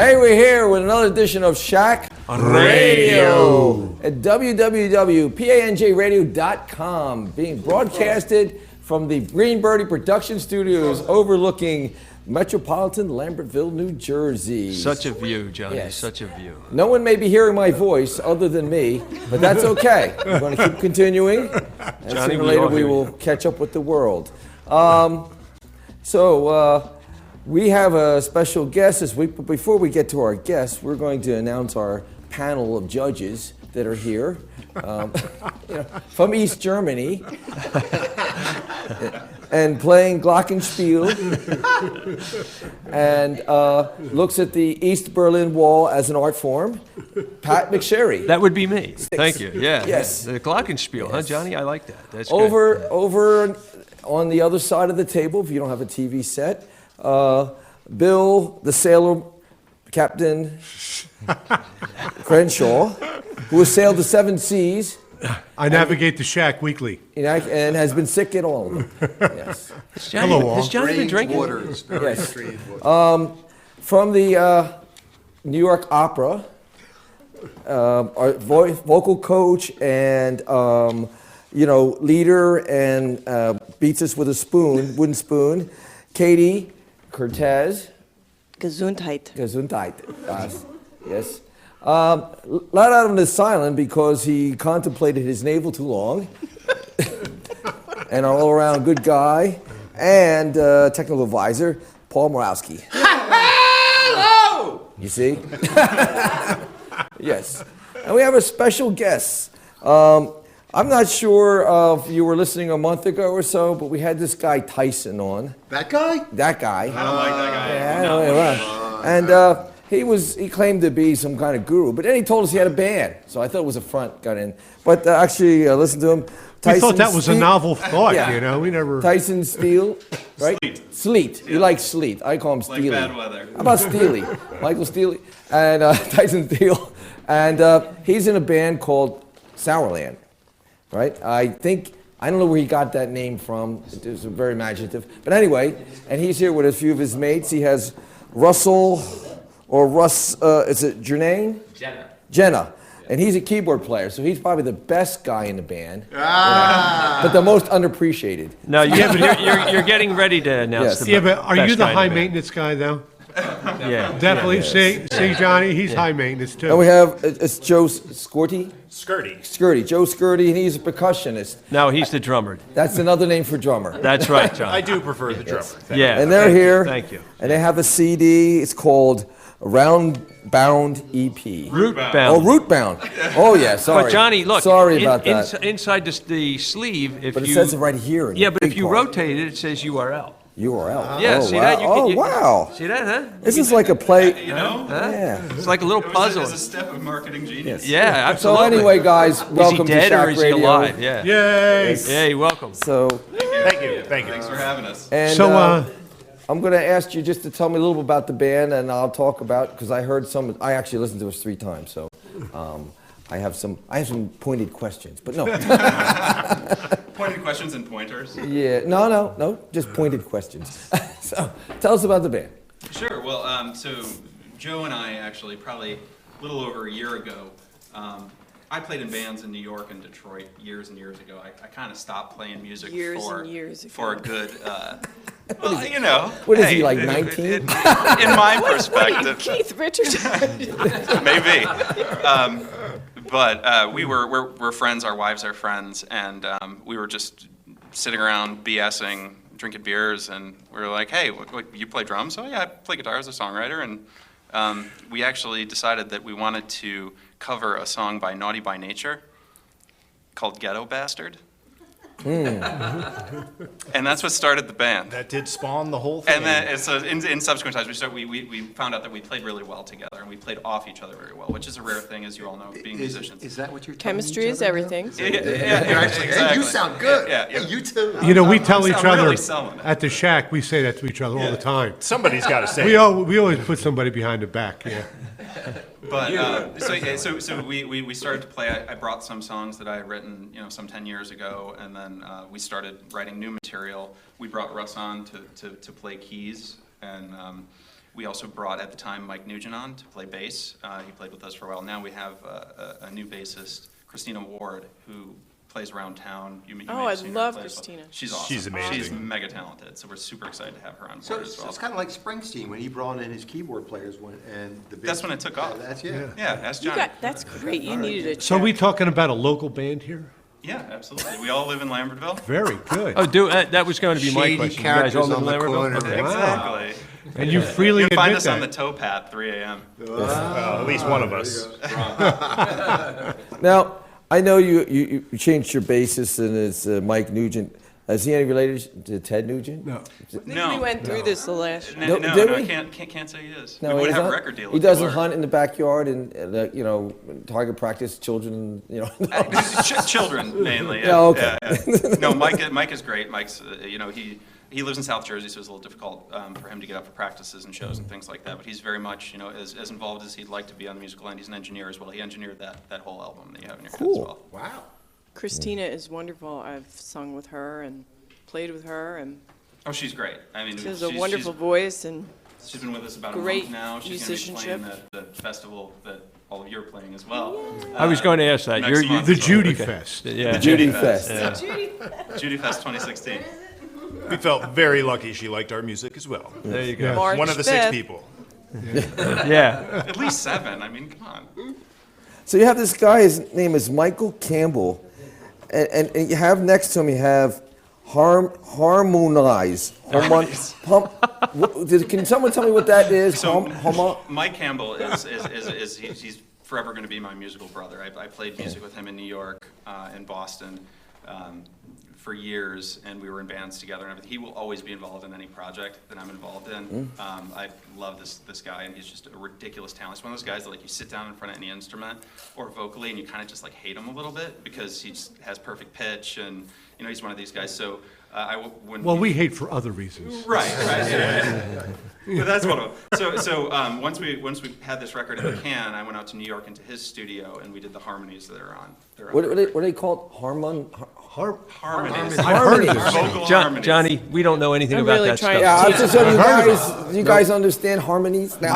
Hey, we're here with another edition of Shack Radio at www.panjradio.com, being broadcasted from the Green Birdie Production Studios overlooking Metropolitan Lambertville, New Jersey. Such a view, Johnny, Yes. such a view. No one may be hearing my voice other than me, but that's okay. We're going to keep continuing, and Johnny, sooner or later we will catch up with the world. We have a special guest this week, but before we get to our guest, we're going to announce our panel of judges that are here from East Germany and playing glockenspiel and looks at the East Berlin Wall as an art form. Pat McSherry. That would be me. Thank you. Yeah. Yes. The glockenspiel, huh, Johnny? I like that. That's Over good. on the other side of the table, if you don't have a TV set, Bill, the sailor captain Crenshaw, who has sailed the 7 seas. I navigate the shack weekly. And has been sick at all of them. Yes. Has Johnny been drinking? Waters, Yes. water. From the New York Opera, our vocal coach and leader and beats us with a wooden spoon, Katie Cortez. Gesundheit. Gesundheit. Yes. Let out him is silent because he contemplated his navel too long. And our all-around good guy and technical advisor, Paul Morawski. Hello! You see? Yes. And we have a special guest. I'm not sure if you were listening a month ago or so, but we had this guy Tyson on. That guy? That guy. I don't like that guy. Yeah, I know, and he claimed to be some kind of guru, but then he told us he had a band, so I thought it was a front, got in. But actually, listen to him. We thought that was a novel thought, Yeah. we never... Tyson Steele, right? Sleet. You like Sleet. I call him Steely. Like bad weather. How about Steely? Michael Steely. And Tyson Steele. And he's in a band called Sourland, right? I don't know where he got that name from. It was very imaginative. But anyway, and he's here with a few of his mates. He has Russell, or Russ, is it Jermaine? Jenna. And he's a keyboard player, so he's probably the best guy in the band. But the most underappreciated. No, but you're getting ready to announce the but are best you the guy in high band. maintenance guy, though? Yeah. Definitely. Yeah. See, Johnny, he's high maintenance, too. And we have, it's Joe Skirty, Joe Skirty, and he's a percussionist. No, he's the drummer. That's another name for drummer. That's right, John. I do prefer the drummer. Yeah. And they're here. Thank you. And they have a CD. It's called Roundbound EP. Rootbound. Oh, Rootbound. Oh, yeah, sorry. But Johnny, look. Sorry about that. Inside the sleeve, if But it you... says it right here. In Yeah, the but if big you part. rotate it, it says URL. URL. Yeah, oh, see wow. that? Wow. See that, huh? This is like a play. You know? Huh? Yeah. It's like a little puzzle. It's a step of marketing genius. Yeah, So absolutely. anyway, guys, welcome is he dead to Shack or is Radio. he alive? Yeah. Yay! Hey, welcome. So, Thank you. Thanks for having us. and So, I'm going to ask you just to tell me a little bit about the band, and I'll talk about, because I heard I actually listened to us 3 times, so I have some pointed questions, but no. Pointed questions and pointers. Yeah, no, just pointed questions. So, tell us about the band. Sure. Well, so Joe and I actually probably a little over a year ago, I played in bands in New York and Detroit years and years ago. I kind of stopped playing music for a good, well, you know. What is he, like 19? In my perspective. Keith Richards. Maybe. But we're friends, our wives are friends, and we were just sitting around BSing, drinking beers, and we were like, hey, you play drums? Oh yeah, I play guitar as a songwriter, and we actually decided that we wanted to cover a song by Naughty by Nature called Ghetto Bastard. And that's what started the band. That did spawn the whole thing. And then, so in subsequent times, we found out that we played really well together, and we played off each other very well, which is a rare thing, as you all know, being musicians. Is that what you're telling Chemistry each is other everything. Yeah, You're actually, hey, you sound good. Yeah. Hey, you too. we tell each I'm other really selling it. at the shack, we say that to each other all the time. Somebody's got to say We always put somebody behind the back, yeah. But so we started to play. I brought some songs that I had written, some 10 years ago, and then we started writing new material. We brought Russ on to play keys, and We also brought, at the time, Mike Nugent on to play bass. He played with us for a while. Now we have a new bassist, Christina Ward, who plays around town. You may Oh, have I seen her love play as well. Christina. She's awesome. She's amazing. She's mega talented, so we're super excited to have her on So board as it's, well. it's kind of like Springsteen when he brought in his keyboard players and the. That's when it took off. That's Yeah, ask You Johnny. got, that's great. You needed a check. So are we talking about a local band here? Yeah, absolutely. We all live in Lambertville. Very good. Oh, that was going to be my Shady question. You guys all characters live in on the Lambertville? corner. Okay. Exactly. And you freely You can find admit us on the that. towpath, 3 a.m. At least one of us. Now, I know you changed your bassist, and it's Mike Nugent. Is he any related to Ted Nugent? No. I think No. we went through this the last. No, No, no, did no, we? can't say he is. No, we wouldn't he's have a not. record deal. He if doesn't were. hunt in the backyard and target practice children. Children mainly. Yeah, okay. Yeah. No, Mike is great. Mike's, he lives in South Jersey, so it's a little difficult for him to get up for practices and shows and things like that. But he's very much, as involved as he'd like to be on the musical end. He's an engineer as well. He engineered that whole album that you have in your head as Cool. well. Wow. Christina is wonderful. I've sung with her and played with her, and Oh, she's great. I mean, she has a wonderful voice. And She's been with us about a Great month now. She's going to be playing musicianship. the festival that all of you are playing as well. I was going to ask that. Next You're, month. The Judy okay. Fest. Yeah. Judy Fest. Judy Fest 2016. We felt very lucky she liked our music as well. There you go. March One of the 5th. 6 people. Yeah. At least 7. I mean, come on. So you have this guy. His name is Michael Campbell, and you have next to him. You have Harmonize. Can someone tell me what that is? So Mike Campbell he's forever going to be my musical brother. I played music with him in New York, in Boston, for years, and we were in bands together and everything. He will always be involved in any project that I'm involved in. I love this guy, and he's just a ridiculous talent. He's one of those guys that you sit down in front of any instrument or vocally, and you kind of just hate him a little bit because he just has perfect pitch, and he's one of these guys. So Well, we hate for other reasons. Right. But that's one of them. So once we had this record in the can, I went out to New York into his studio, and we did the harmonies that are on. What are they called? Harmonies. I've heard of this. Vocal harmonies. Johnny, we don't know anything I'm about really that trying stuff. Yeah, I was just saying, heard you guys understand harmonies now?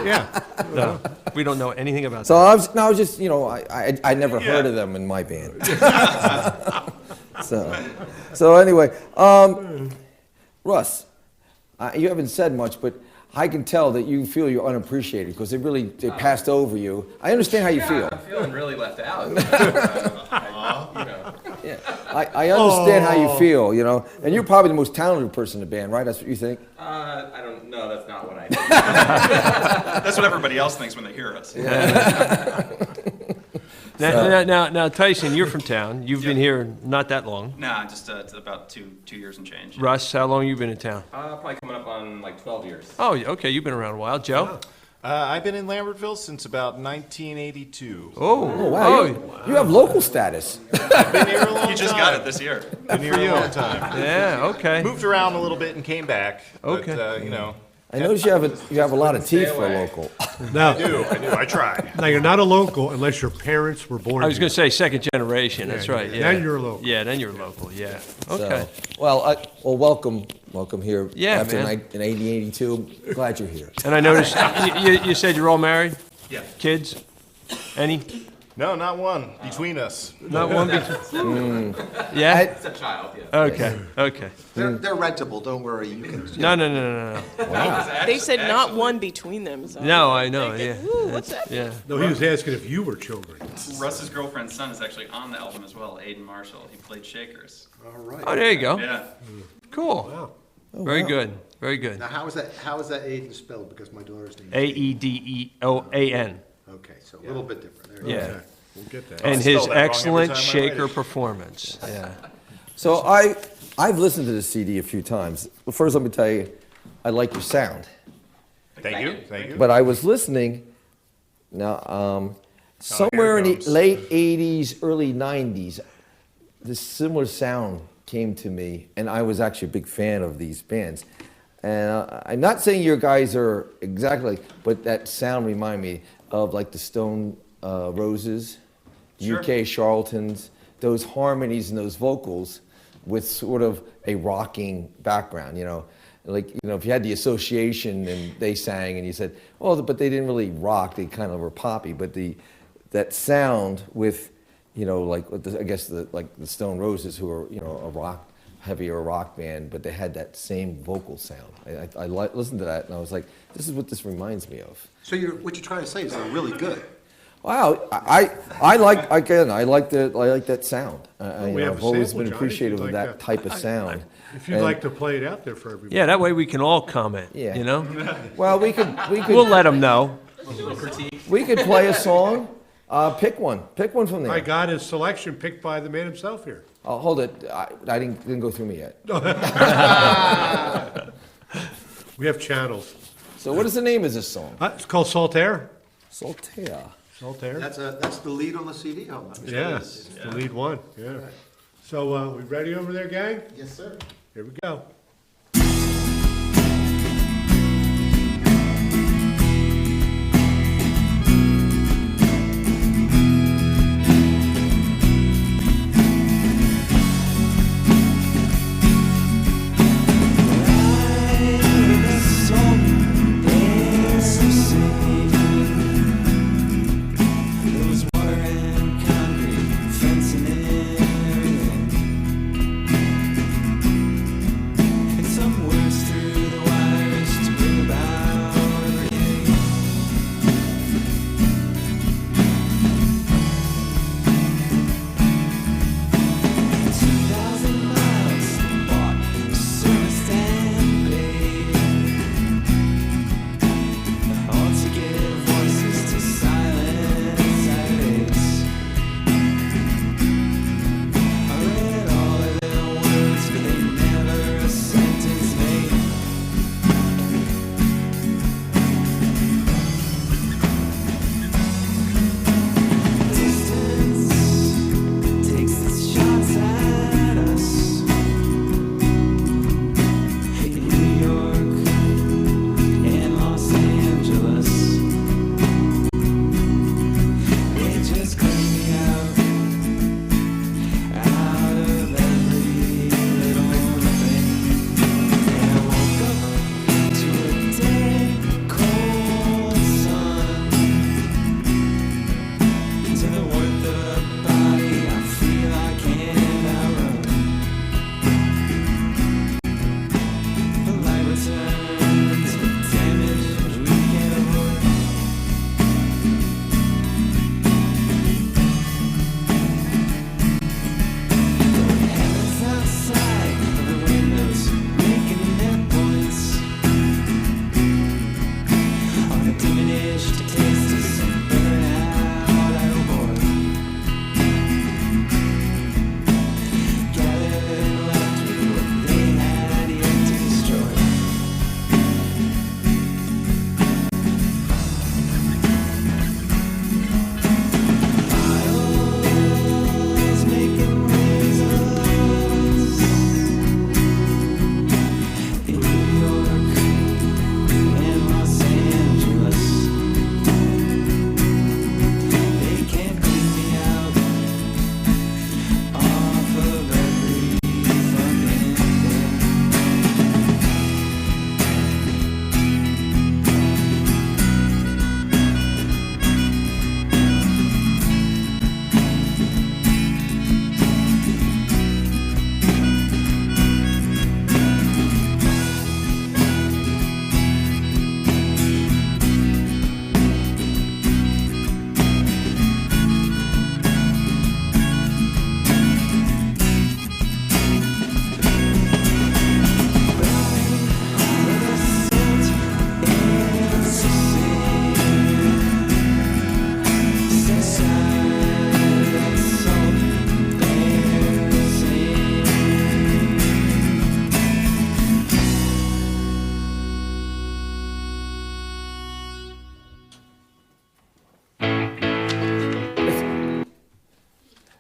Yeah. No, we don't know anything about So that. I was just, I never heard of them in my band. So anyway, Russ, you haven't said much, but I can tell that you feel you're unappreciated because they passed over you. I understand how you feel. I'm feeling really left out. Yeah, I understand how you feel, and you're probably the most talented person in the band, right? That's what you think? I don't know. That's not what I think. That's what everybody else thinks when they hear us. Now, Tyson, you're from town. You've been here not that long. Nah, just it's about two years and change. Russ, how long you been in town? Probably coming up on like 12 years. Oh, okay, you've been around a while. Joe? I've been in Lambertville since about 1982. Oh, Wow, you have local status. Been here a long You just got it this year. Been here a long time. yeah, okay. Moved around a little bit and came back. Okay. But, I notice you have a lot of teeth for a away. local. Now, I try. now, you're not a local unless your parents were born I was here. going to say second generation. That's right. Yeah. Then you're local. Yeah, then you're local. Yeah. Okay. So, welcome here. Yeah, after man. in 1882. Glad you're here. And I noticed you said you're all married. Yeah. Kids? Any? No, not one. Between us. Not one. Yeah. It's a child, yeah. Okay. Okay. They're rentable. Don't worry. You can. No. they said not one between them. So No, I know. Yeah. Ooh, what's that? Yeah. No, he was asking if you were children. Russ's girlfriend's son is actually on the album as well, Aiden Marshall. He played Shakers. All right. Oh, there you go. Yeah. Cool. Wow. Very good. Very good. Now, how is that Aiden spelled? Because my daughter's name. Aedeoan. Okay, so a little bit different. There you go. Yeah. We'll get that. And spell his that wrong every excellent time I write shaker it. performance. Yeah. So I've listened to this CD a few times. But first, let me tell you, I like your sound. Thank you. Thank you. But I was listening now somewhere in the comes. late 80s, early 90s, this similar sound came to me, and I was actually a big fan of these bands. And I'm not saying your guys are exactly, but that sound reminded me of like the Stone Roses, Sure. UK Charlatans, those harmonies and those vocals with sort of a rocking background, like, if you had the association and they sang and you said, oh, but they didn't really rock, they kind of were poppy, but that sound with, like, I guess the Stone Roses, who are, a heavier rock band, but they had that same vocal sound. I listened to that and I was like, this is what this reminds me of. So what you're trying to say is they're really good. Wow, I like that sound. We have I've a always sample, been Johnny, appreciative if of you'd that like type of sound. If you'd And- like to play it out there for everybody. Yeah, that way we can all comment, Yeah. you know? Well, we could We'll let them know. we could play a song. Pick one from there. I got his selection picked by the man himself here. Oh, hold it. I didn't go through me yet. We have channels. So what is the name of this song? It's called Saltaire. Saltaire. Saltaire. That's the lead on the CD, huh? Yeah, it's the lead one, yeah. So, we ready over there, gang? Yes, sir. Here we go.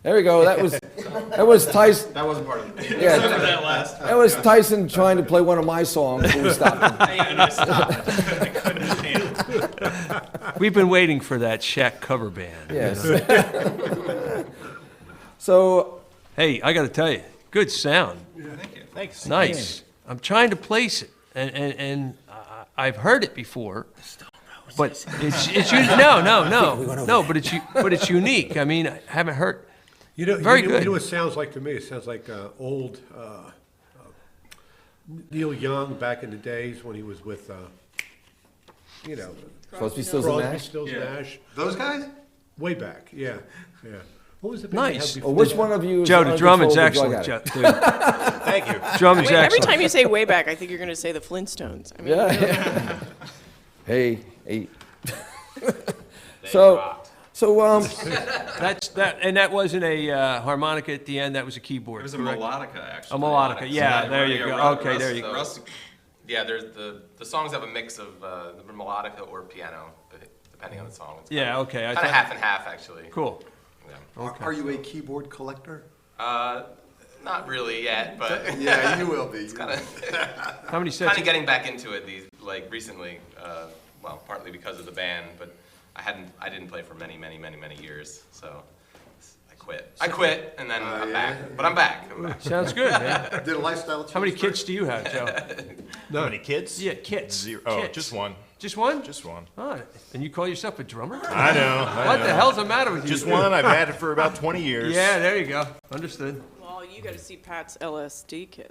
There we go. That was Tyson. That wasn't part of it. Yeah, that was Tyson trying to play one of my songs. So we stopped him. We've been waiting for that Shaq cover band. Yes. So, Hey, I got to tell you, good sound. Thanks. Nice. I'm trying to place it. I've heard it before, but but it's unique. I mean, I haven't heard. Very You good. know what it sounds like to me? It sounds like old Neil Young back in the days when he was with, Crosby, Stills, and Crosby, Nash? Stills, Nash. Those guys? Way back, yeah. What was the band they had Nice. before Which that? one of you is Joe, the drumming's uncontrollable excellent. drug addict? Joe, dude. Thank you. Drumming's Every excellent. time you say way back, I think you're going to say the Flintstones. I mean, Yeah. Hey. They So, rocked. That wasn't a harmonica at the end. That was a keyboard. It was a correct? melodica, actually. A melodica. Yeah, there you go. Okay, there you go. Yeah, there's the songs have a mix of the melodica or piano, depending on the song. It's Yeah, okay. I Kind of thought- half and half, actually. Cool. Yeah. Are you a keyboard collector? Not really yet, but Yeah, you will be. kind of How many sets? getting back into it recently. Well, partly because of the band, but I didn't play for many years, so I quit, and then I'm back. But I'm back. Sounds good, man. Did a lifestyle change? How many for kids do you have, Joe? How many kids? Yeah, kids. Zero. Oh, Kids. just one. Just one? Just one. Oh, and you call yourself a drummer? I know. What the hell's the matter with you? Just one. I've had it for about 20 years. Yeah, there you go. Understood. well, you got to see Pat's LSD kit.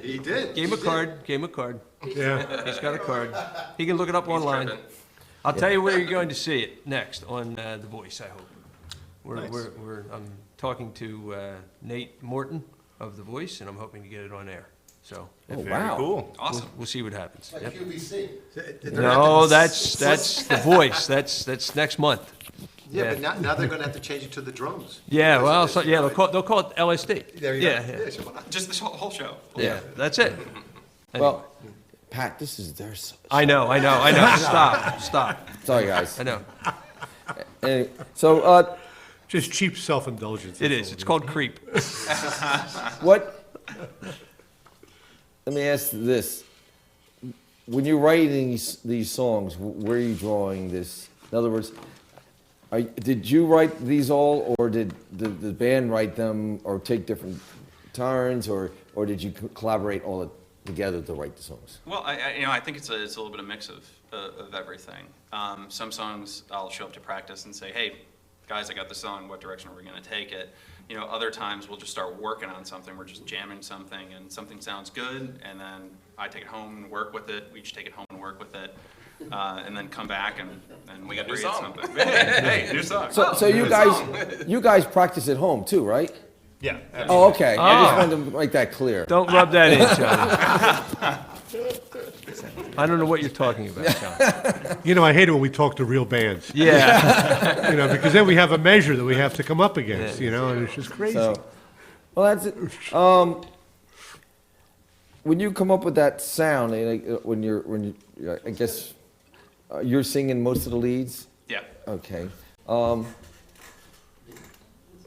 He did. Gave him a card. Gave him a card. Yeah. He's got a card. He can look it up online. tripping. I'll tell you where you're going to see it next on The Voice, I hope. I'm talking to Nate Morton of The Voice, and I'm hoping to get it on air. So Oh, Very wow. cool. Awesome. we'll see what happens. Like Yep. QVC. No, that's The Voice. That's next month. Yeah, but now they're gonna have to change it to the drums. Yeah, well, so, yeah, they'll call it LSD. There you Yeah, go. yeah. so why not? Just the whole show. Yeah, that's it. Well, Pat, this is their. I know. Stop. Sorry, guys. I know. Anyway, so, Just cheap self-indulgence. It that's is. all It's it called Creep. what? Let me ask this: when you're writing these songs, where are you drawing this? In other words, did you write these all, or did the band write them, or take different turns, or did you collaborate all together to write the songs? Well, I think it's a little bit of mix of everything. Some songs I'll show up to practice and say, hey, guys, I got the song, what direction are we going to take it? Other times we'll just start working on something, we're just jamming something, and something sounds good, and then I take it home and work with it, we each take it home and work with it, and then come back and We got a new create song. something. Hey, new song. So you guys practice at home too, right? Yeah. Oh, okay. I just wanted to make that clear. Don't rub that in, Johnny. I don't know what you're talking about, John. I hate it when we talk to real bands. Yeah. Because then we have a measure that we have to come up against, and it's just crazy. So, well, that's it. When you come up with that sound, when you, I guess, you're singing most of the leads. Yeah. Okay.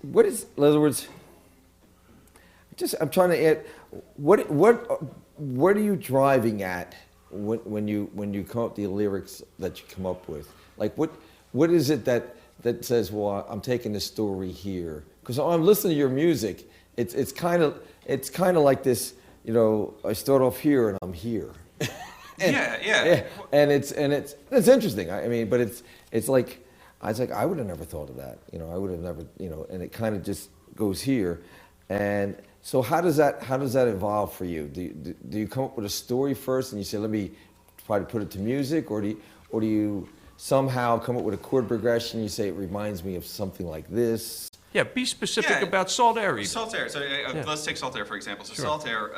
What is, in other words, I'm trying to add, what are you driving at when you come up with the lyrics that you come up with? Like, what is it that says, well, I'm taking the story here? Because I'm listening to your music, it's kind of like this, I start off here and I'm here. Yeah. And it's interesting. I mean, but it's like, I was like, I would have never thought of that. I would have never, and it kind of just goes here. And so how does that evolve for you? Do you come up with a story first and you say, let me try to put it to music, or do you somehow come up with a chord progression and you say it reminds me of something like this? Yeah, be specific Yeah. about Salt Air. even. Salt Air. So let's take Salt Air, for example. So Salt Air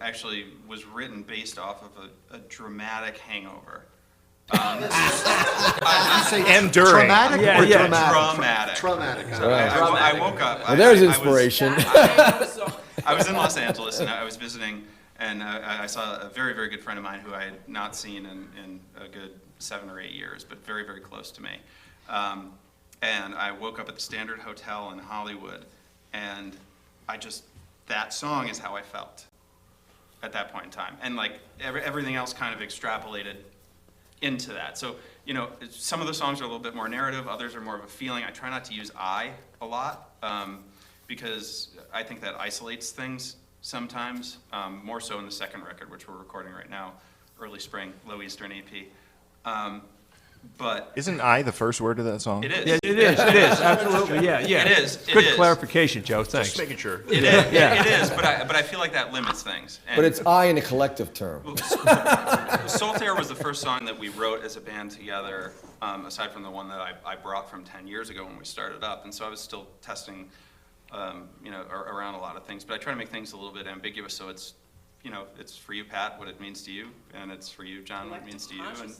actually was written based off of a dramatic hangover. And during. Traumatic Yeah, or yeah. dramatic? Traumatic. Traumatic. So I woke up. Well, there's I was- inspiration. I was in Los Angeles and I was visiting, and I saw a very, very good friend of mine who I had not seen in a good 7 or 8 years, but very, very close to me. And I woke up at the Standard Hotel in Hollywood, and that song is how I felt at that point in time. And like everything else kind of extrapolated into that. So, some of the songs are a little bit more narrative, others are more of a feeling. I try not to use I a lot, because I think that isolates things sometimes, more so in the second record, which we're recording right now. early spring, low Eastern EP. But Isn't I the first word of that song? it is. Yeah, it is, absolutely, yeah. It is. It Good is. clarification, Joe, thanks. Just making sure. It is. It is. But I feel like that limits things. And But it's I in a collective term. Solitaire was the first song that we wrote as a band together, aside from the one that I brought from 10 years ago when we started up. And so I was still testing, around a lot of things. But I try to make things a little bit ambiguous, so it's, it's for you, Pat, what it means to you, and it's for you, John, what it means to you, and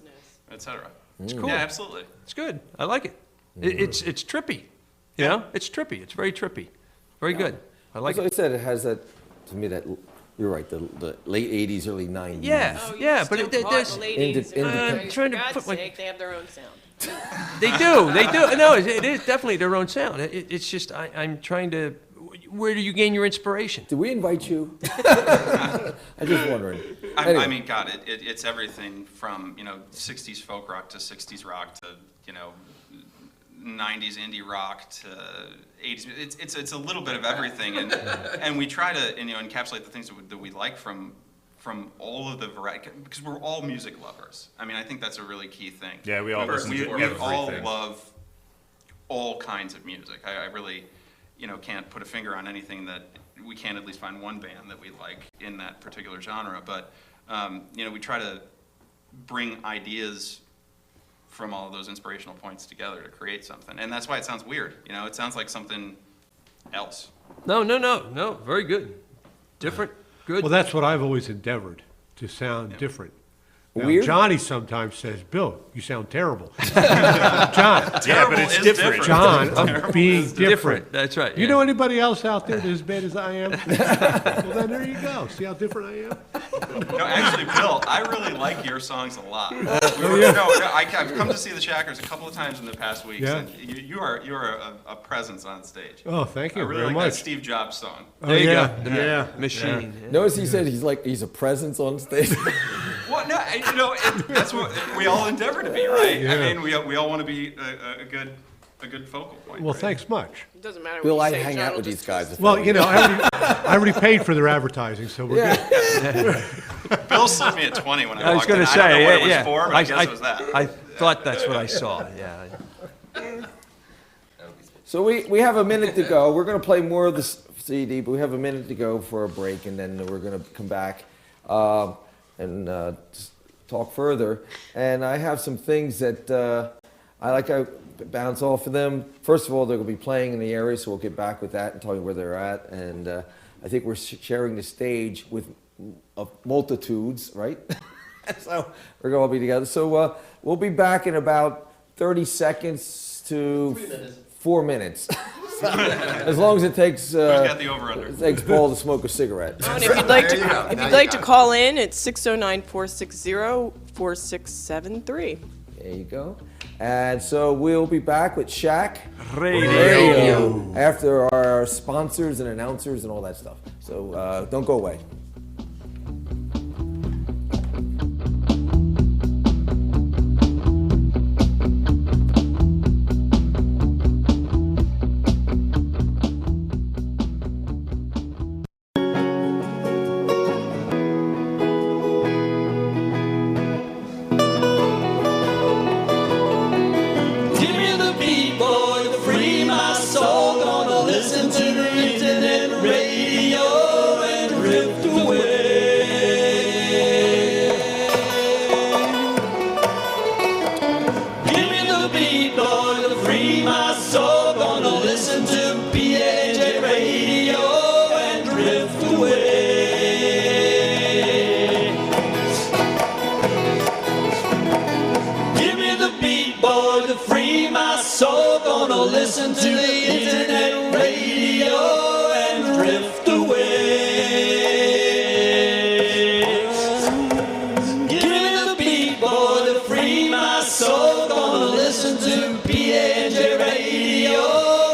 et cetera. It's cool. Yeah, absolutely. It's good. I like it. It's trippy. You know? It's trippy. It's very trippy. Very good. I like As I it. said, it has that, to me, that, you're right, the late 80s, early 90s. Yeah, Oh, you yeah, still but caught there's... the late 80s. independent- trying to For put God's my- sake, they have their own sound. They do. No, it is definitely their own sound. It's just, I'm trying to... Where do you gain your inspiration? Did we invite you? I'm just wondering. I Anyway. mean, God, it's everything from, 60s folk rock to 60s rock to, 90s indie rock to 80s. It's a little bit of everything, and we try to, encapsulate the things that we like from all of the variety, because we're all music lovers. I mean, I think that's a really key thing. Yeah, we all listen to we all everything. love all kinds of music. I really, can't put a finger on anything that we can't at least find one band that we like in that particular genre. But, we try to bring ideas from all of those inspirational points together to create something. And that's why it sounds weird. It sounds like something else. No. Very good. Different. Good. Well, that's what I've always endeavored, to sound different. Now, Weird? Johnny sometimes says, Bill, you sound terrible. John, Yeah, but it's is different. John, I'm being different. different. That's right. You yeah. know anybody else out there that's as bad as I am? Well, then there you go. See how different I am? No, actually, Bill, I really like your songs a lot. I've come to see the Shackers a couple of times in the past weeks, Yeah. and you are a presence on stage. Oh, thank you I really very like that much. Steve Jobs song. There you yeah, go. yeah. Machine. Notice he said he's a presence on stage. Well, no, that's what we all endeavor to be, right? Yeah. I mean, we all want to be a good focal point. Well, right? thanks much. It doesn't matter Bill, what I you say. hang John out will with just these guys. Well, I already paid for their advertising, so we're good. Bill slipped me at 20 when I I was walked in. going to I don't say, know what it was yeah. for, but I guess it was that. I thought that's what I saw. Yeah. So we have a minute to go. We're going to play more of the CD, but we have a minute to go for a break, and then we're going to come back and just talk further. And I have some things that I like to bounce off of them. First of all, they're going to be playing in the area, so we'll get back with that and tell you where they're at. And I think we're sharing the stage with multitudes, right? So we're going to be together. So we'll be back in about 30 seconds to 4 minutes. As long as it takes got the over-under? it takes Paul to smoke a cigarette. Oh, and if you'd like to call in, it's 609-460-4673. There you go. And so we'll be back with Shaq Radio. after our sponsors and announcers and all that stuff. So don't go away. Give me the beat, boy, to free my soul. Gonna listen to the internet radio and drift away. Give me the beat, boy, to free my soul. Gonna listen to PAJ radio and drift away. Give me the beat, boy, to free my soul. Gonna listen to the internet radio and drift away. Give me the beat, boy, to free my soul. Gonna listen to PAJ radio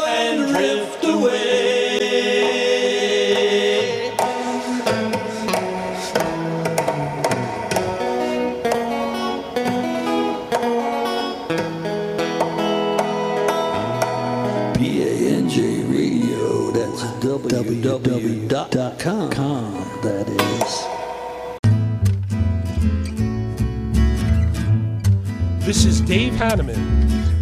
and drift away. PANJ Radio, that's www.com, that is. This is Dave Hanneman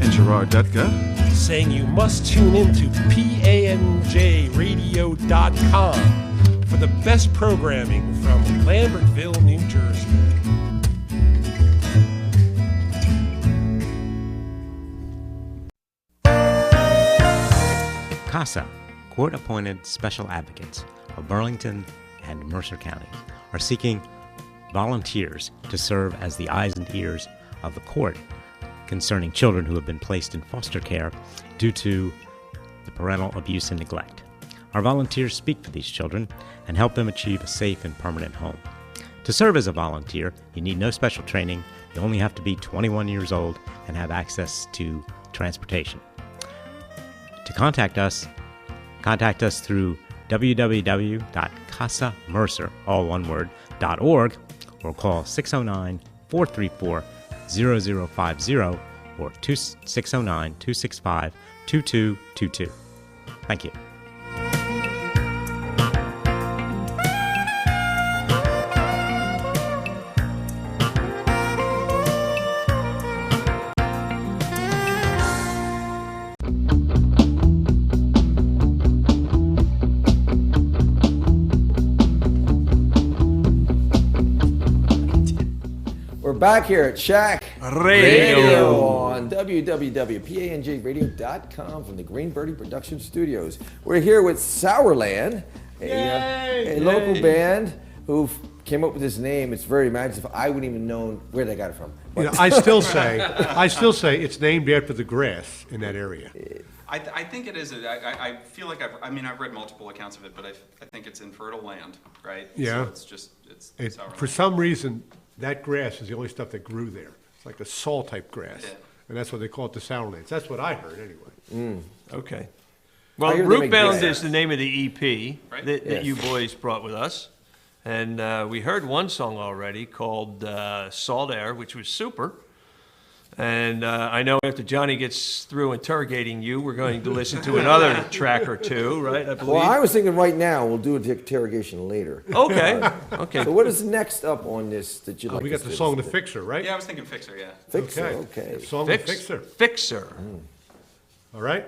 And Gerard Dutka. saying you must tune into PANJRadio.com for the best programming from Lambertville, New Jersey. CASA, court-appointed special advocates of Burlington and Mercer counties, are seeking volunteers to serve as the eyes and ears of the court concerning children who have been placed in foster care due to the parental abuse and neglect. Our volunteers speak for these children and help them achieve a safe and permanent home. To serve as a volunteer, you need no special training. You only have to be 21 years old and have access to transportation. To contact us through www.casamercer, all one word, .org, or call 609-434-0050 or 609-265-2222. Thank you. Back here at Shack Radio. on www.panjradio.com from the Green Birdie Production Studios. We're here with Sourland, a local band who came up with this name. It's very imaginative. I wouldn't even know where they got it from. You know, I still say it's named after the grass in that area. I think it is. I feel like I've read multiple accounts of it, but I think it's infertile land, right? Yeah. So it's Sourland. For some reason, that grass is the only stuff that grew there. It's like a saw type grass. Yeah. And that's what they call it, the Sourlands. That's what I heard anyway. Okay. I Well, hear they make Rootbound grass. is the name of the EP Right. that Yes. you boys brought with us. And we heard one song already called Salt Air, which was super. And I know after Johnny gets through interrogating you, we're going to listen to another track or two, right? I believe. Well, I was thinking right now we'll do an interrogation later. Okay. Okay. So what is next up on this that you'd like We us got the to song The listen to? Fixer, right? Yeah, I was thinking Fixer, yeah. Fixer, okay. Song The Fixer. Fixer. All right?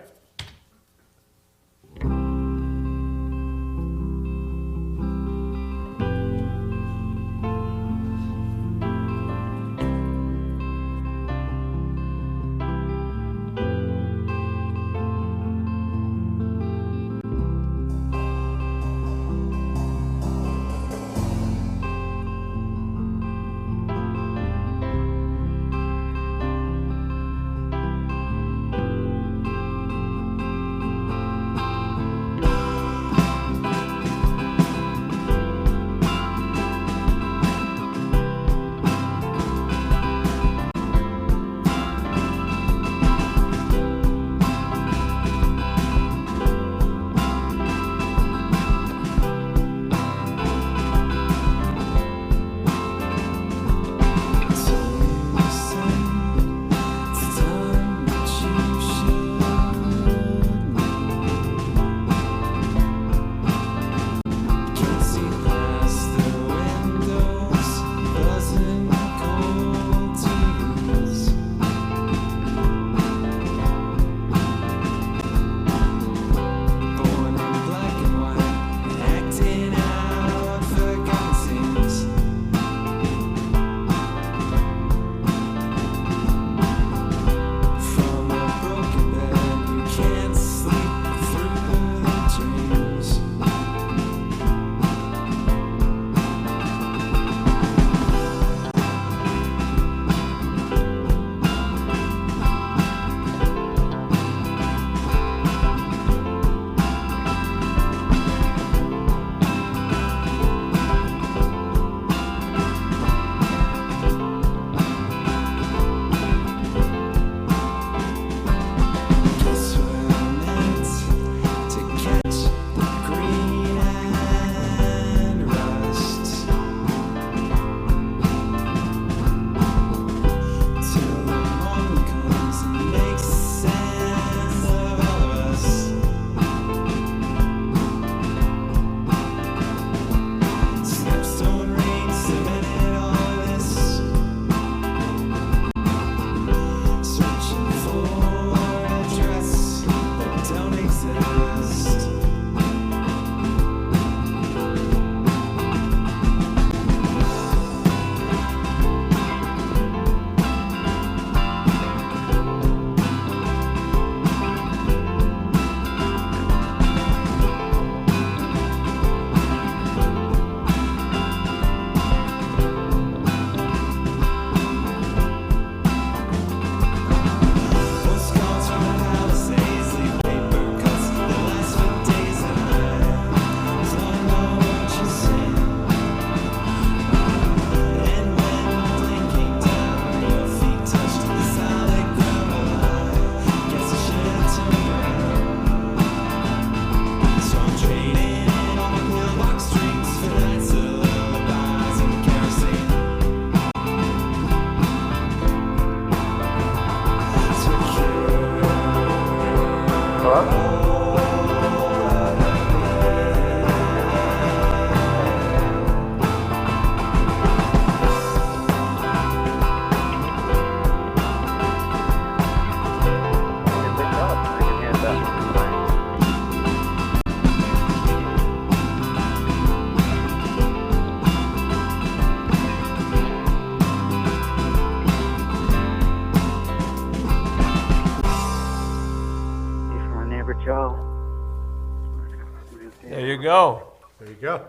go. There you go.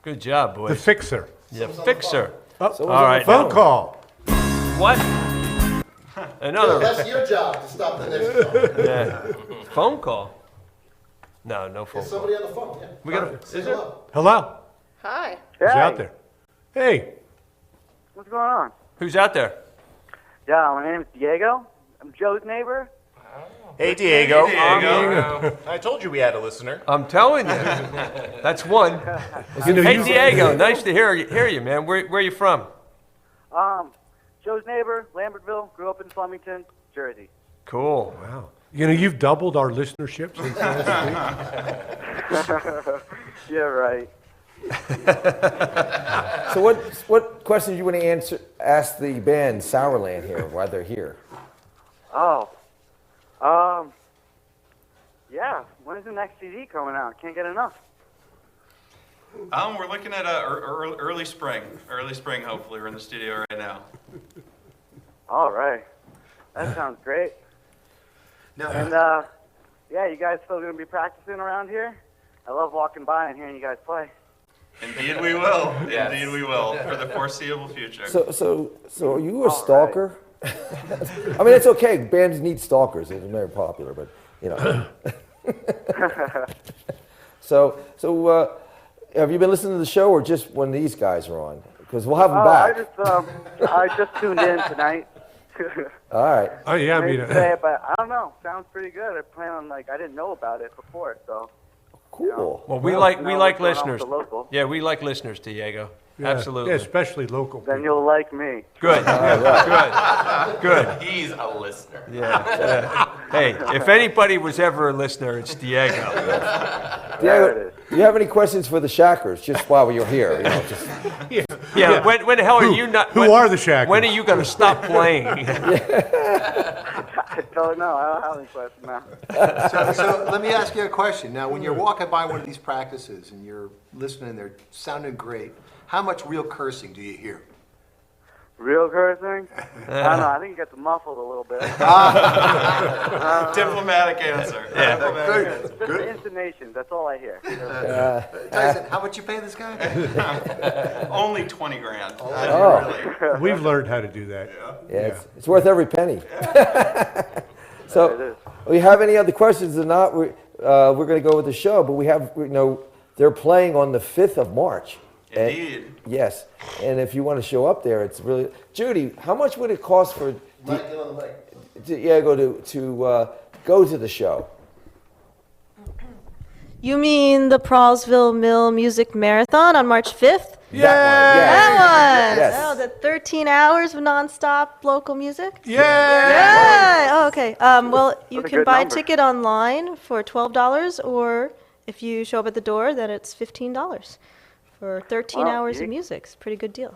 Good job, The boys. fixer. The fixer. Oh, All right. phone now- call. What? Another. That's your job to stop the next call. Yeah. Phone call? No phone call. Somebody on the phone, yeah. We got a, Say is there? hello. Hello. Hi. Who's out there? Hey. What's going on? Who's out there? Yeah, my name is Diego. I'm Joe's neighbor. Hey, Diego. Diego. I told you we had a listener. I'm telling you. That's one. You know, Hey, you- Diego, nice to hear you, man. Where are you from? Joe's neighbor, Lambertville. Grew up in Flemington, Jersey. Cool. Wow. You know, you've doubled our listenership since last week. Yeah, right. So what questions you want to ask the band Sourland here while they're here? Oh. Yeah. When's the next CD coming out? Can't get enough. We're looking at early spring. Early spring, hopefully. We're in the studio right now. All right. That sounds great. Now, And, yeah, you guys still going to be practicing around here? I love walking by and hearing you guys play. Indeed we will. Yes. Indeed we will. For the foreseeable future. So are you a stalker? I mean, it's okay. Bands need stalkers. It's very popular, but you know. So have you been listening to the show or just when these guys are on? Because we'll have them back. I just tuned in tonight. All right. Oh, yeah, I Maybe mean, today, but I don't know. Sounds pretty good. I plan on I didn't know about it before, so. Cool. Well, we know like what's going on with listeners. the local. Yeah, we like listeners, Diego. yeah, Absolutely. Yeah, especially local. Then you'll like me. Good. Good. He's a listener. Yeah. Hey, if anybody was ever a listener, it's Diego. There it Diego, is. do you have any questions for the Shackers just while you're here? You know, just, Yeah. When the hell are you not? Who when- are the Shackers? When are you going to stop playing? I don't know. I don't have any questions now. so let me ask you a question. Now, when you're walking by one of these practices and you're listening, they're sounding great, how much real cursing do you hear? Real cursing? I don't know. I think it gets muffled a little bit. Diplomatic answer. Yeah. Diplomatic answer. Just the intonations. That's all I hear. Tyson, how much you pay this guy? Only 20 grand. Oh. We've learned how to do that. yeah, it's worth every penny. It So, is. we have any other questions or not? We're going to go with the show, but they're playing on the 5th of March. And- Indeed. yes, and if you want to show up there, it's really Judy. How much would it cost for Diego to go to the show? You mean the Prallsmill Mill Music Marathon on March 5th? Yeah. That one! Yes. Oh, the 13 hours of nonstop local music? Yeah! Yeah! Oh, okay. Well, you What a can good buy number. a ticket online for $12, or if you show up at the door, then it's $15 for 13 Wow, hours gee. of music. It's a pretty good deal.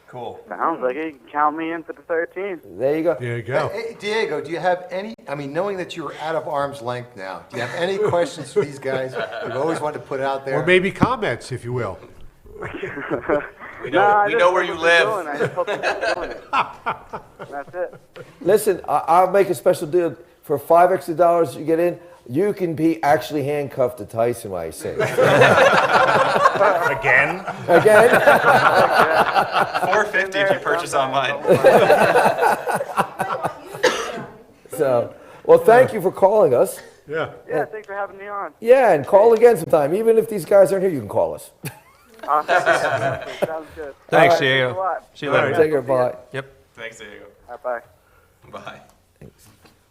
Cool. Sounds like it. You can count me in for the 13. There you go. There you go. Hey, Diego, do you have any, I mean, knowing that you're out of arm's length now, do you have any questions for these guys you've always wanted to put out there? Or maybe comments, if you will. We know where you live. I just hope you keep doing it. That's it. Listen, I'll make a special deal for $5 extra you get in. You can be actually handcuffed to Tyson while I sing. Again? Again? $4.50 if you purchase online. So, well, thank you for calling us. Yeah. Yeah, thanks for having me on. Yeah, and call again sometime. Even if these guys aren't here, you can call us. Sounds good. Thanks, All right, thanks a Diego. lot. See you later. Take care, bye. Yep. Thanks, Diego. Bye. Bye.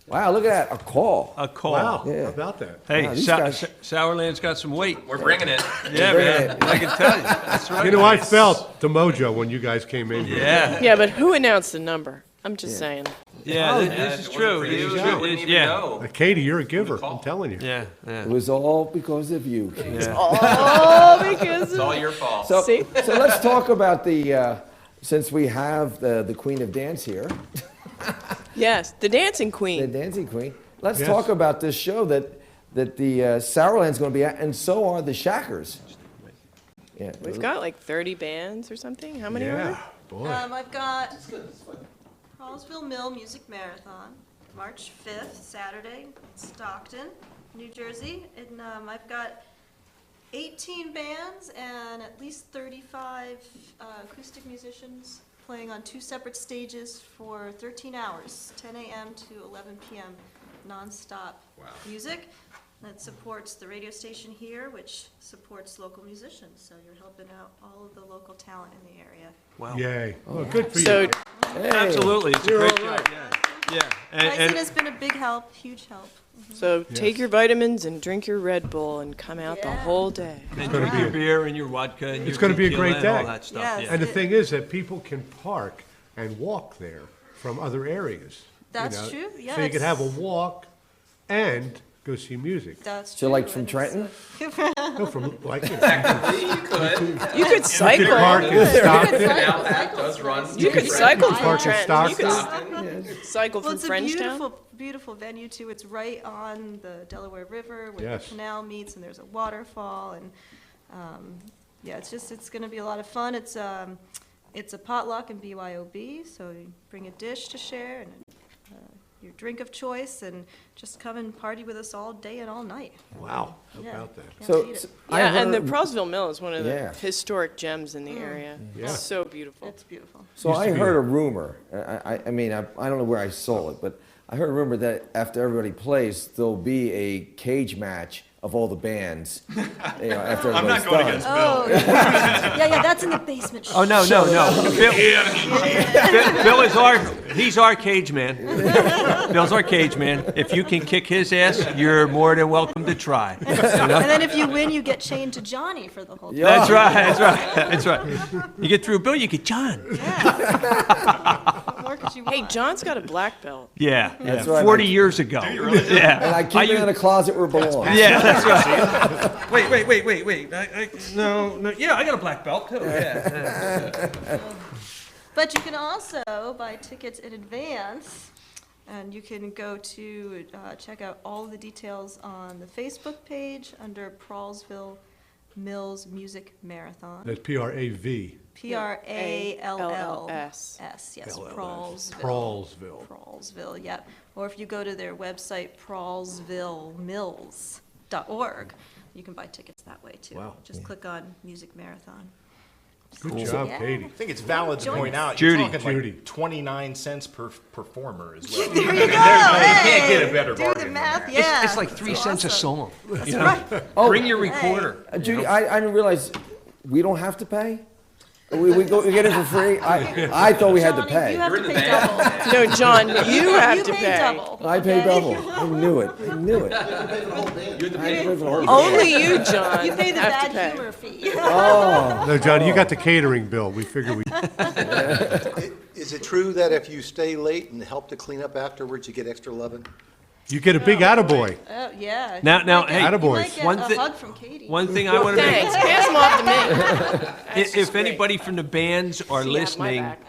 Wow, look at that, a call. A call. Wow. Yeah. How about that? Hey, Wow, these guys- Sourland's got some weight. We're bringing it. Yeah, bringing man. I can tell you. That's right. You know, I felt the mojo when you guys came in here. Yeah. Yeah, but who announced the number? I'm just saying. Yeah, this is If it wasn't true. for This you, is you true. wouldn't even Yeah. know. Katie, you're a giver. I'm telling you. Yeah, yeah. It was all because of you. Yeah. Oh, because It's all your fault. So, See? so let's talk about since we have the Queen of Dance here, yes, the dancing the queen. Dancing Queen. Let's Yes. talk about this show that the Sourland's going to be at, and so are the Shackers. Yeah. We've got like 30 bands or something. How many are Yeah. there? Boy. I've got Prallsmill Mill Music Marathon, March 5th, Saturday, Stockton, New Jersey. And I've got 18 bands and at least 35 acoustic musicians playing on 2 separate stages for 13 hours, 10 a.m. to 11 p.m. nonstop music. That supports the radio station here, which supports local musicians. So you're helping out all of the local talent in the area. Wow. Yay. Oh, good for So you. Absolutely, it's a You're great all job. right. Yeah. Tyson has been a big help, huge help. So take your vitamins and drink your Red Bull and come out the whole day. And gonna drink be your a- beer and your vodka and your It's going to be a tequila great and day. all that stuff. Yes. Yeah. And the thing is that people can park and walk there from other areas. That's true, yeah, So you can it's- have a walk and go see music. That's So true. like from and Trenton? No, from like You could. You could cycle. you can park in Stockton. Now Pat does run. You could cycle from Park in Trenton. You Stockton. could cycle Well, from it's a Frenchtown. beautiful, beautiful venue too. It's right on the Delaware River where Yes. the canal meets, and there's a waterfall, and yeah, it's going to be a lot of fun. It's a potluck and BYOB, so you bring a dish to share and your drink of choice, and just come and party with us all day and all night. Wow, how Yeah. about that? Can't So, beat it. I Yeah, and the heard- Prallsmill Mill is one of the Yeah. historic gems in the area. Yeah. It's so beautiful. It's beautiful. So Used I to be heard a- a rumor, I mean, I don't know where I saw it, but I heard a rumor that after everybody plays, there'll be a cage match of all the bands, after I'm everybody's not going done. against Oh, yeah, that's in the basement. Oh, no. Bill is he's our cage man. Bill's our cage man. If you can kick his ass, you're more than welcome to try. You know? And then if you win, you get chained to Johnny for the whole time. That's right. You get through Bill, you get John. What more could you Hey, want? John's got a black belt. Yeah, That's right. 40 years ago. Yeah. And I keep it in a closet where it belongs. Yeah, that's right. Wait. No. Yeah, I got a black belt too. Yeah. But you can also buy tickets in advance, and you can go to check out all of the details on the Facebook page under Prallsville Mills Music Marathon. That's Prav. Prallss. Yes, Prallsville. Prallsville. Prallsville, yep. Or if you go to their website, prallsvillemills.org, you can buy tickets that way too. Wow. Just click on Music Marathon. Good job, Yeah. Katie. I think it's valid to Join point us. out, Judy. you're talking Judy. like 29 cents per performer as well. There you go. You can't get a Hey, better do bargain the than math, that. yeah. It's like 3 cents a awesome. song. You know? Bring your recorder. Judy, I didn't realize we don't have to pay. We get it for free. I thought we had to Johnny, pay. you have You're to in pay the double. No, John, you have to pay pay. double. I pay okay? double. I knew it. I knew it. Only you, John, You pay the have bad to pay. humor fee. No, John, you got the catering bill. We figured we. Is it true that if you stay late and help to clean up afterwards, you get extra loving? You get a big attaboy. Oh, yeah. Now, You might hey, get- you Attaboy. might get One a thi- hug from Katie. One thing I want to Thanks. make, Pass them off to me. That's if just great. anybody from the bands are See, you have my listening, back.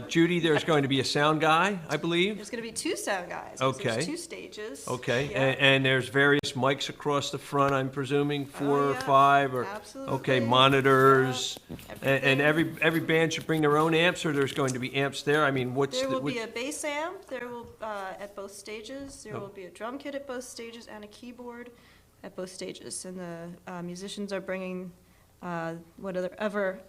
Judy, there's going to be a sound guy, I believe. There's going to be 2 sound guys. 'cause Okay. There's 2 stages. Okay, Yeah. and there's various mics across the front, I'm presuming, 4 or yeah. 5, or, Absolutely. okay, monitors. And Everything. every band should bring their own amps, or there's going to be amps there? I mean, what's There the, will be what- a bass amp. There will at both stages. There will be a drum kit at both stages and a keyboard at both stages. And the musicians are bringing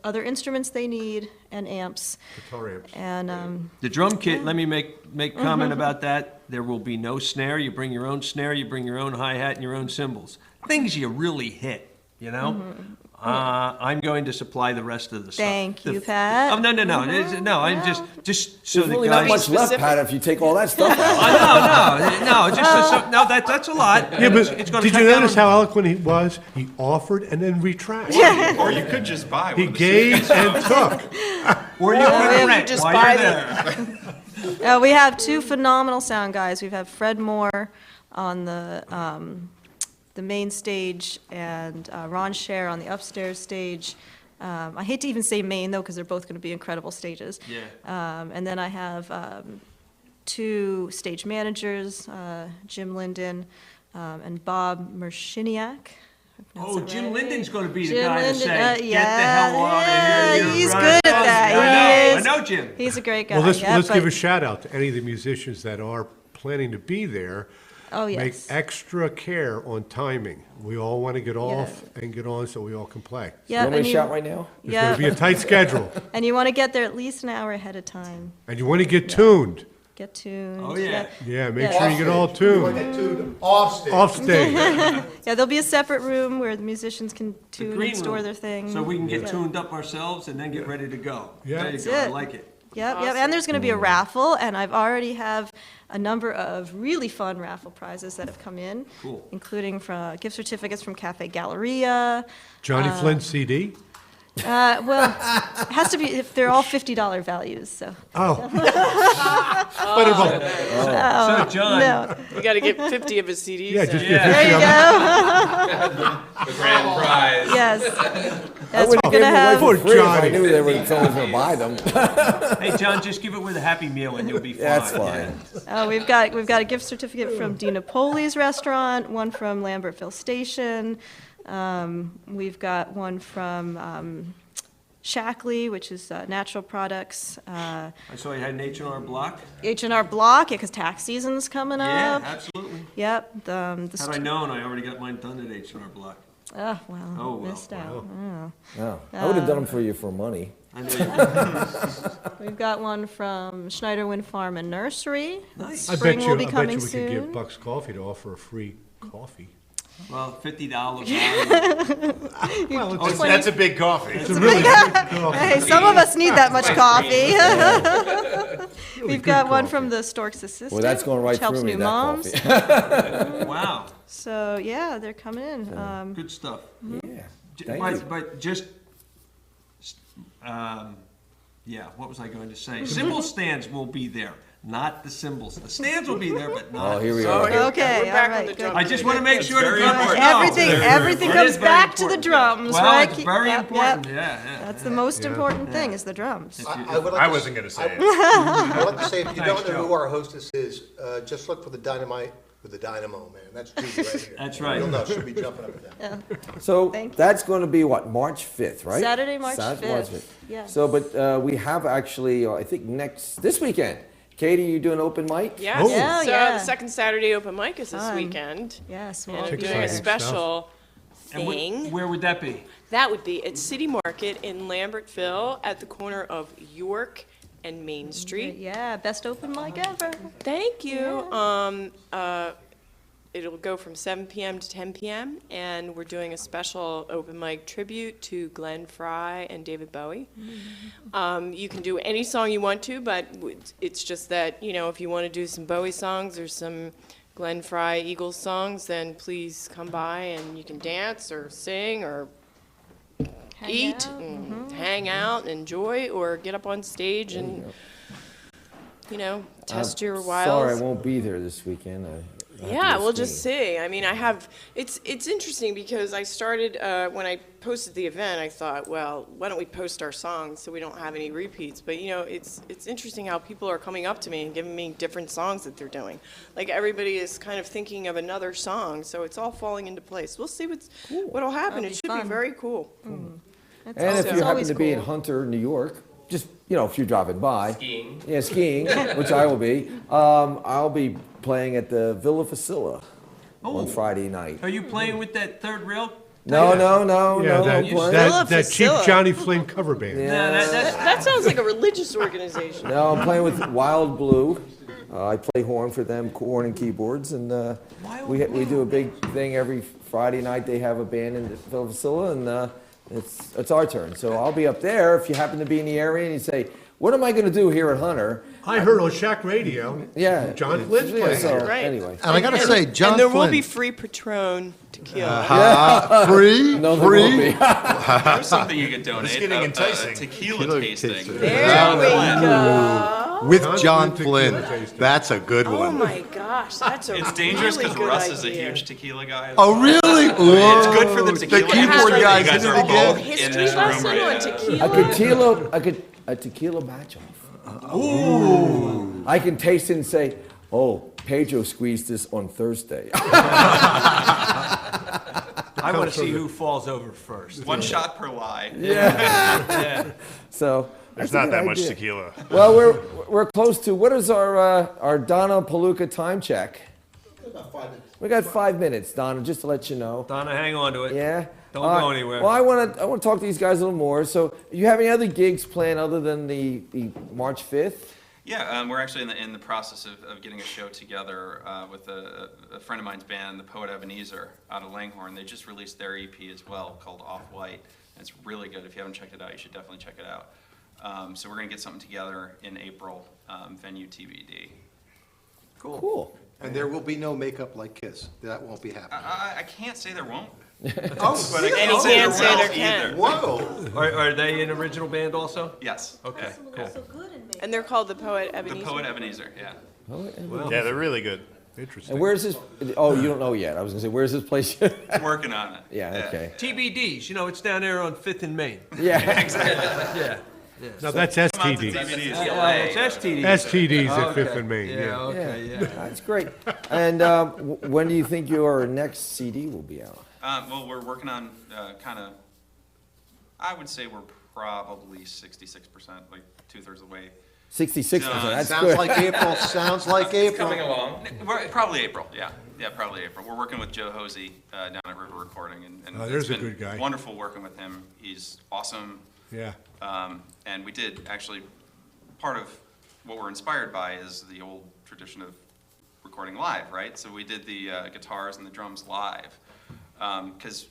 other instruments they need and amps. Guitar amps. And the drum kit, let me make comment about that. There will be no snare. You bring your own snare, you bring your own hi-hat and your own cymbals. Things you really hit, you know? I'm going to supply the rest of the stuff. Thank you, Pat. Oh, no. No, I'm just so There's the really guys. not much left, Pat, if you take all that stuff out. No, that's a lot. Yeah, but It's gonna did cut you down notice on- how eloquent he was? He offered and then retracted. Or you could just buy one He of the gave and took. Or you Yeah, could you rent just while buy you're the- there. we have 2 phenomenal sound guys. We have Fred Moore on the main stage and Ron Scher on the upstairs stage. I hate to even say main, though, because they're both going to be incredible stages. Yeah. And then I have 2 stage managers, Jim Linden and Bob Mershiniak. Oh, Jim Linden's going to be the Jim guy to Linden, say, "Get yeah, the hell out of here." You're he's right. good at that. I He is. know Jim. He's a great guy. Well, let's yeah, give but- a shout out to any of the musicians that are planning to be there. Oh, make yes. extra care on timing. We all want to get off and get on so we all can play. Yeah, You want me and to you- shout right now? There's going to be a tight schedule. And you want to get there at least an hour ahead of time. And you want to get tuned. Get tuned. Oh, yeah. Yeah, make Yeah. sure you get all You tuned. want that tuned off stage. Off stage. Yeah, there'll be a separate room where the musicians can The tune green and store room, their thing. So we can get Yeah. tuned up ourselves and then get ready to go. Yeah. There you That's go, I it. like it. Yep, yep, and there's going to be a raffle, and I've already have a number of really fun raffle prizes that have come in, Cool. including from gift certificates from Cafe Galleria. Johnny Flynn CD? Well, it has to be if they're all $50 values. So. Oh. So, John, No. You got to get 50 of his CDs. Yeah, just in. get There 50 you of them. go. The grand prize. Yes. I Yes, wouldn't we're give gonna them away have. for free if I Johnny. knew someone was going to buy them. hey, John, just give it with a Happy Meal and you'll be fine. That's fine. We've got a gift certificate from Di Napoli's restaurant, one from Lambertville Station. We've got one from Shackley, which is natural products. I saw you had an H&R Block. H&R Block, because tax season's coming Yeah, up. absolutely. Yep. Had I known, I already got mine done at H&R Block. Oh, well, Oh, well, missed out. Oh. No, I would have done them for you for money. I know you We've got one from Schneider Wind Farm and Nursery. Nice. I Spring bet will you be we coming could give soon. Bucks Coffee to offer a free coffee. Well, $50 value. Well, That's a big coffee. it's a really good coffee. Hey, some of us need that much coffee. We've got one coffee. from the Storks Assistant, Well, that's going right which helps through me, new that moms. coffee. Wow, So yeah, they're coming in. good stuff. Yeah, J- thank but, you. but just, yeah, what was I going to say? Cymbal stands will be there, not the cymbals. The stands will be there, but not. Oh, here we So are. here- Okay, we're back all on right, the good. drum I just kit. want to make sure the very drummers important. know. Everything It comes is very back to the important. drums, Well, right? it's very Yep, important, yep. yeah. That's the most important thing is the drums. I would like I to wasn't going to say it. I'd like to say, if you Nice don't know job. who our hostess is, just look for the dynamite with the dynamo, man. That's Judy right here. That's right. You'll know, she'll be jumping up and down. So Thank you. that's going to be what, March 5th, right? Saturday, March Saturday, 5th. Yes. So, but we have actually, I think this weekend. Katie, you doing open mic? Yes. Oh. Yeah, So yeah. the second Saturday open mic is this Fun. weekend. Yes, And well, I'm That's doing a exciting special And thing. where would that be? That would be at City Market in Lambertville at the corner of York and Main Street. yeah, best open mic ever. Thank you. It'll go from 7 p.m. to 10 p.m. and we're doing a special open mic tribute to Glenn Frey and David Bowie. You can do any song you want to, but it's just that, if you want to do some Bowie songs or some Glenn Frey Eagles songs, then please come by and you can dance or sing or eat and hang out and enjoy or get up on stage and, test your wiles. Sorry, I won't be there this weekend. I have to Yeah, go we'll just skiing. see. I mean, it's interesting because I started, when I posted the event, I thought, well, why don't we post our songs so we don't have any repeats? But, it's interesting how people are coming up to me and giving me different songs that they're doing. Like, everybody is kind of thinking of another song, so it's all falling into place. We'll see what'll happen. That'll It be should fun. be very cool. And if you happen always to be in cool. Hunter, New York, just, if you're driving by. Skiing. Yeah, skiing, which I will be. I'll be playing at the Villa Facilla on Friday night. Are you playing with that third rail? No, Yeah, I'm playing. that cheap Johnny Flynn cover band. Yeah. That sounds like a religious organization. No, I'm playing with Wild Blue. I play horn for them, horn and keyboards, and we do a big thing every Friday night. They have a band in the Villa Facilla, and it's our turn. So I'll be up there. If you happen to be in the area and you say, "What am I going to do here at Hunter?" I heard on Shack Radio, Yeah, John Flynn's yeah, playing. so Right. anyway, And I gotta say, John And there will Flynn. be free Patron tequila. Free? no, there won't be. There's something you could donate. It's getting enticing. Tequila tasting. There we go. With John Flynn. Flynn. That's a good Oh one. my gosh, that's a It's dangerous really because good Russ is a idea. huge tequila guy. Oh, really? It's good for the Whoa, tequila. The keyboard industry. guys You guys did are it again. both in History this room lesson right on now. tequila. a tequila match off. Ooh. I can taste it and say, "Oh, Pedro squeezed this on Thursday." I want to see who falls over first. One shot per lie. So There's that's a not good that much idea. tequila. Well, we're close to, what is our Donna Palooka time check? about 5 minutes. We got 5 minutes, Donna, just to let you know. Donna, hang on to it. Yeah? Don't All go right. anywhere. Well, I want to talk to these guys a little more. So, you have any other gigs planned other than the March 5th? Yeah, we're actually in the process of getting a show together with a friend of mine's band, the Poet Ebenezer, out of Langhorne. They just released their EP as well, called Off-White, and it's really good. If you haven't checked it out, you should definitely check it out. So we're going to get something together in April, venue TBD. Cool. And there will be no makeup like Kiss. That won't be happening. I can't say there won't. Oh, But I And can't he say can't there say will there can. either. Whoa! Are they an original band also? Yes. Okay, cool. So good in makeup. And they're called the Poet The Ebenezer. Poet Ebenezer, yeah. Yeah, they're really good. Interesting. And where's this? Oh, you don't know yet. I was going to say, where's this place? Working on it. Yeah, okay. TBDs, you know, it's down there on 5th and Main. Yeah. Exactly. Yeah. No, that's Come out to STD. TBDs. It's STD. STDs at Okay. 5th and Main, yeah. Okay, yeah. That's great. And when do you think your next CD will be out? Well, we're working on kind of, I would say we're probably 66%, like 2/3 of the way. 66%. That's Sounds good. like April. Sounds like April. Coming along. Probably April, yeah. Yeah, probably April. We're working with Joe Hosey down at River Recording, and Oh, there's it's a been good guy. wonderful working with him. He's awesome. Yeah. And we did actually, part of what we're inspired by is the old tradition of recording live, right? So we did the guitars and the drums live. Because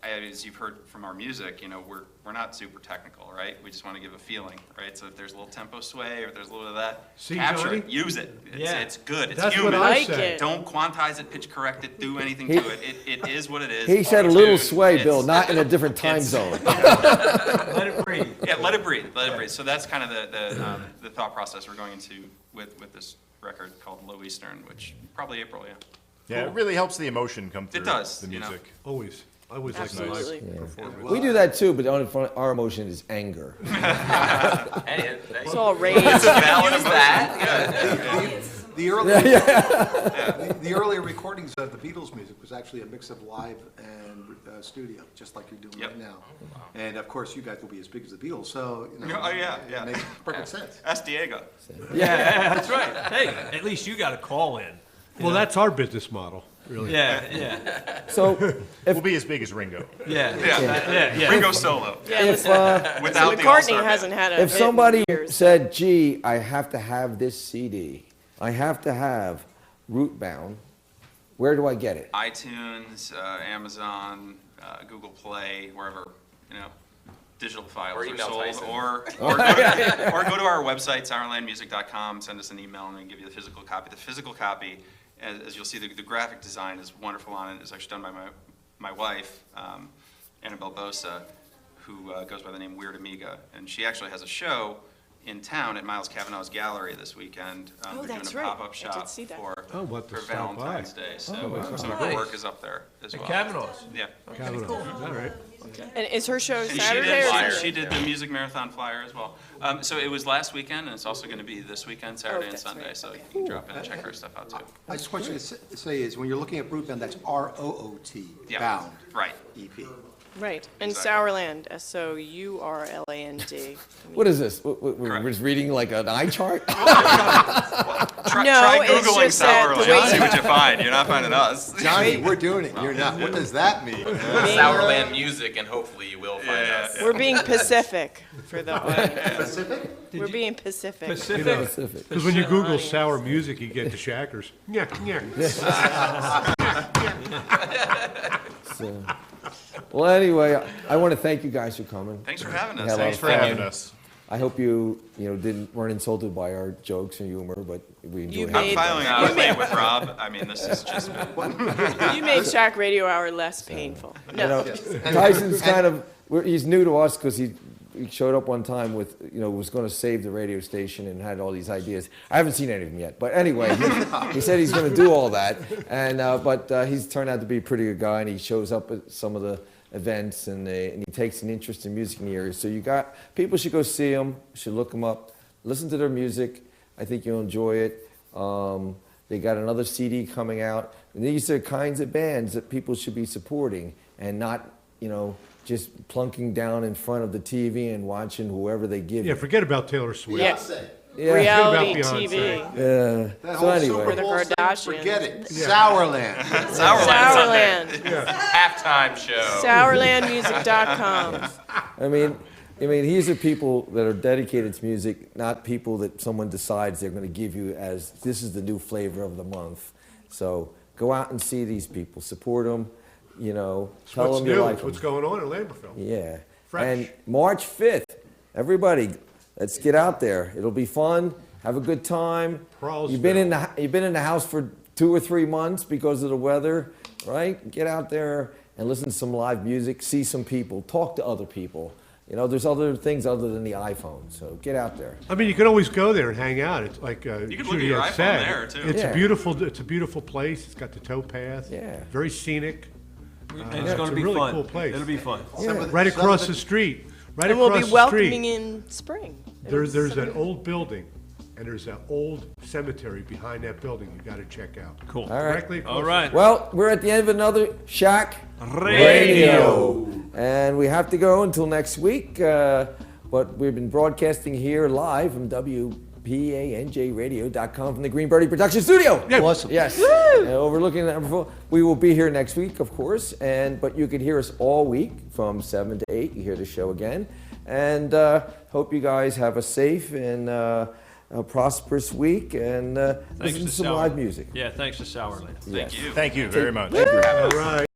as you've heard from our music, you know, we're not super technical, right? We just want to give a feeling, right? So if there's a little tempo sway or if there's a little of that, See, capture Johnny? it, use it. It's good. It's That's human. what I Like say. it. Don't quantize it, pitch correct it, do anything He- to it. It is what it is. He said a little Auto-tune, sway, Bill, it's- not in a different time it's- zone. Let it breathe. Yeah, let it breathe, let it breathe. So that's kind of the thought process we're going into with this record called Low Eastern, which probably April, yeah. Yeah, it really helps the emotion come through. does, the you know. music. Always. I always like Absolutely. live performance. We do that too, but the only our emotion is anger. Hey, It's all rage. Use that. The early, the earlier recordings of the Beatles music was actually a mix of live and studio, just like you're doing Yep. right now. And of course, you guys will be as big as the Beatles, so you know, Oh, yeah, yeah. it makes perfect sense. That's Diego. Yeah, that's right. Hey, at least you got a call in. Well, that's our business model, really. Yeah, yeah, So, We'll be as big as Ringo. yeah. Yeah, Ringo solo. Yeah, if Without the McCartney All-Star hasn't band. had a if hit in somebody years. said, "Gee, I have to have this CD. I have to have Rootbound," where do I get it? iTunes, Amazon, Google Play, wherever, you know, digital files Or are email sold. Tyson. Or go to our website, sourlandmusic.com, send us an email, and we can give you the physical copy. The physical copy, as you'll see, the graphic design is wonderful on it. It's actually done by my wife, Annabelle Bosa, who goes by the name Weird Amiga. And she actually has a show in town at Miles Kavanaugh's Gallery this weekend. Oh, They're that's doing a right. pop-up I shop did see that. for Oh, we'll have to for stop by. Valentine's Day. So wow. some of her Nice. work is up there as At well. Kavanaugh's. Yeah. Kavanaugh. All right. And is her show And Saturday or she Sunday? did the music marathon flyer as well. So it was last weekend, and it's also going to be this weekend, Saturday and that's Sunday. right. So you can drop in and check her stuff out too. I just want you to say is when you're looking at Rootbound, that's ROOT, Yeah. bound Right. EP. Right, and Exactly. Sourland, SOURLAND. What is this? We're just reading like an eye chart? Try No, it's Googling just that the Sourland, way- see what you find. You're not finding us. Johnny, we're doing it. You're not. What does that mean? Sourland music, and hopefully you will find Yeah, us. We're being Pacific for the Pacific? We're being Pacific. Pacific. Pacific. Because when you Google sour music, you get the Shackers. Yeah, yeah. So, well, anyway, I want to thank you guys for coming. Thanks for having We us. had a lot Thanks of for fun. having us. I hope you weren't insulted by our jokes and humor, but we enjoyed I'm it. filing a complaint with Rob. I mean, this has just been. You made Shack Radio Hour less painful. You No. know, Tyson's kind of he's new to us because he showed up one time with was going to save the radio station and had all these ideas. I haven't seen any of them yet, but anyway, he said he's going to do all that, and but he's turned out to be a pretty good guy, and he shows up at some of the events, and he takes an interest in music in the area. So people should go see him, should look him up, listen to their music. I think you'll enjoy it. They got another CD coming out, and these are kinds of bands that people should be supporting and not just plunking down in front of the TV and watching whoever they give Yeah, you. forget about Taylor Swift. Yeah. Yeah. reality About Beyonce. TV. Yeah. That So whole anyway. Super Bowl The thing, Kardashians. forget it. Sourland. Sourland. Halftime show. Sourlandmusic.com. I mean, these are people that are dedicated to music, not people that someone decides they're going to give you as this is the new flavor of the month. So go out and see these people, support them, you know, tell What's them you new? like It's them. what's going on in Lambertville. Yeah. Fresh. And March 5th, everybody, let's get out there. It'll be fun. Have a good time. Prallsmill. You've been in the house for 2 or 3 months because of the weather, right? Get out there and listen to some live music, see some people, talk to other people. You know, there's other things other than the iPhone, so get out there. I mean, you can always go there and hang out. It's like can look at Judy your had iPhone said. there, too. It's Yeah. It's a beautiful place. It's got the towpath. Yeah. Very scenic. And it's going to a be really fun. cool place. It'll be fun. Right across the street. Right And we'll across be the welcoming street. in spring. There's an old building, and there's an old cemetery behind that building. You got to check out. Cool. All right. Directly across All right. Well, we're at the end of another Shack Radio. And we have to go until next week. But we've been broadcasting here live from WPANJradio.com from the Green Birdie Production Studio. Yeah. Awesome. Yes. Overlooking that. We will be here next week, of course. But you can hear us all week from 7 to 8. You hear the show again. And hope you guys have a safe and a prosperous week and listen to some live music. Yeah, thanks to Sourland. Yes. Thank you. Thank you very much. Thank you. All right.